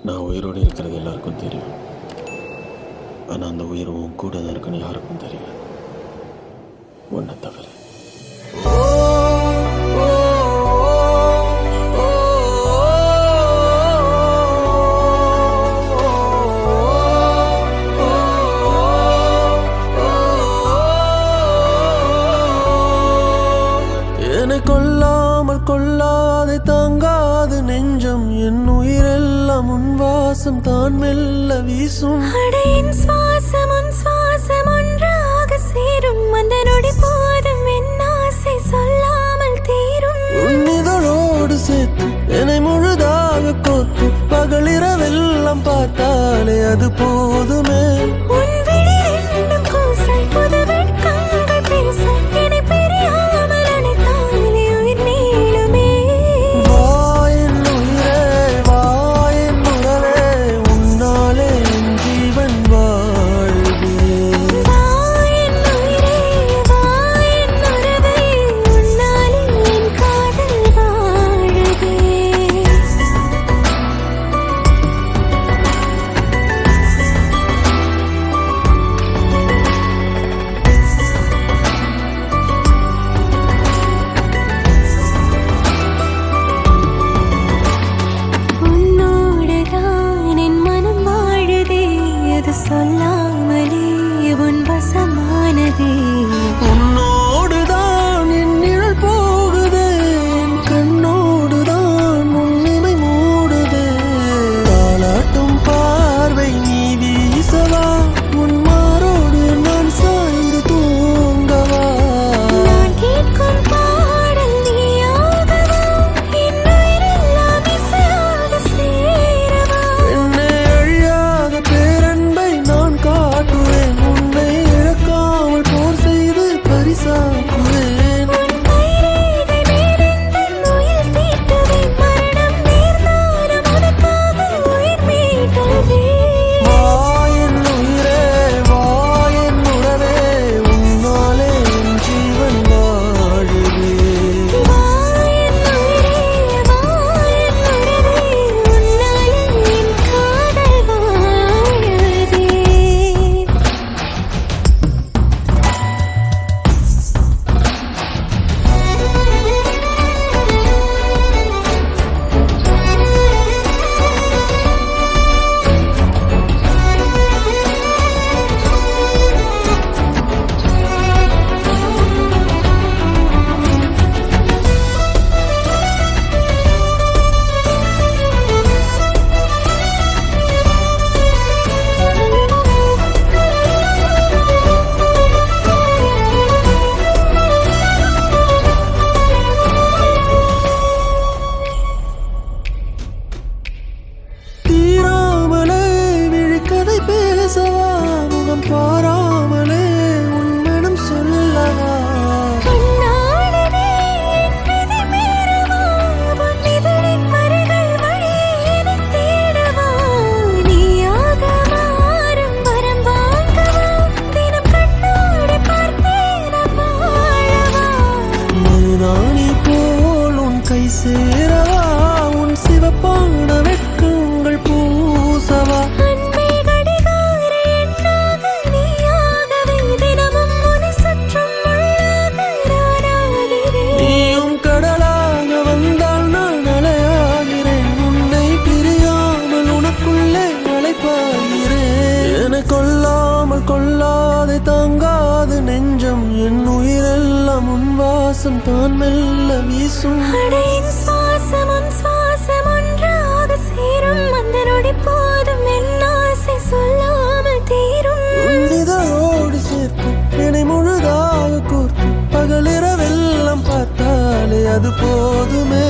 நான் உயிரோடு இருக்கிறது எல்லாருக்கும் தெரியும். ஆனால் அந்த உயிர் உன் கூட தான் இருக்குன்னு யாருக்கும் தெரியாது, உன்னை தவிர. கொல்லாமல் கொள்ளாது தாங்காது நெஞ்சம், என் உயிரெல்லாம் உன் வாசம் தான் மெல்ல வீசும். அடையின் சுவாசம் உன் சுவாசம் ஒன்றாக சேரும், அந்த நொடி போதும் என் ஆசை சொல்லாமல் தீரும். உன்னிதழோடு சேர்த்து என்னை முழுதாக கோத்து பகலிரவெல்லாம் பார்த்தாலே அது போதுமே. உன் விழி ரெண்டும் கூச புது வெட்கங்கள் பேச என்னை பிரியாமல் அணைத்தாலே உயிர் நீளுமே. வா என் உயிரே, வா என் உறவே, உன்னாலே என் ஜீவன் வாழுதே. வா என் உயிரே, வா என் உறவே, உன்னாலே என் காதல் வாழுதே. உன்னோடுதான் என் மனம் வாழுதே, அது சொல்லாமலே உன் வசமானதே. உன்னோடுதான் என் நிழல் போகுதே, என் கண்ணோடுதான் உன்னிமை மூடுதே. தாலாட்டும் பார்வை நீ வீசவா, உன் மாரோடு நான் சாய்ந்து தூங்கவா. நான் கேட்கும் பாடல் நீயாகவா, என் உயிரெல்லாம் இசையாக சேரவா. என்னை அழியாத பேரன்பை நான் காட்டுவேன், உன்னை இழக்காமல் போர் செய்து பரிசாக்குவேன். உன் கைரேகை மேலெந்தன் உயிர் தீட்டுவேன், மரணம் நேர்ந்தாலும் அதற்காக உயிர் மீட்டுவேன். வா என் உயிரே, வா என் உறவே, உன்னாலே என் ஜீவன் வாழுதே. வா என் உயிரே, வா என் உறவே, உன்னாலே என் காதல் வாழுதே. தீராமலே விழிக்கதை பேசவா, முகம் பாராமலே உன் மனம் சொல்லவா. கண்ணாளனே என் விதி மீறவா, உன் இதழின் வரிகள் வழியே என்னைத் தேடவா. நீயாக மாறும் வரம் வாங்கவா, தினம் கண்ணாடி பார்த்தேன் நான் வாழவா. மருதாணி போல் உன் கை சேரவா, உன் சிவப்பான வெட்கங்கள் பூசவா. அன்பே கடிகார எண்ணாக நீயாகவே, தினமும் உன்னை சுற்றும் முள்ளாக நானாகிறேன். நீயும் கடலாக வந்தால் நான் அலையாகிறேன், உன்னை பிரியாமல் உனக்குள்ளே அலைப்பாகிறேன். என்னை கொல்லாமல் கொள்ளாது தாங்காது நெஞ்சம், என் உயிரெல்லாம் உன் வாசம் தான் மெல்ல வீசும். அடையின் சுவாசம் உன் சுவாசம் ஒன்றாக சேரும், அந்த நொடி போதும் என் ஆசை சொல்லாமல் தீரும். உன்னிதழோடு சேர்த்து என்னை முழுதாக கோர்த்து பகலிரவெல்லாம் பார்த்தாலே அது போதுமே.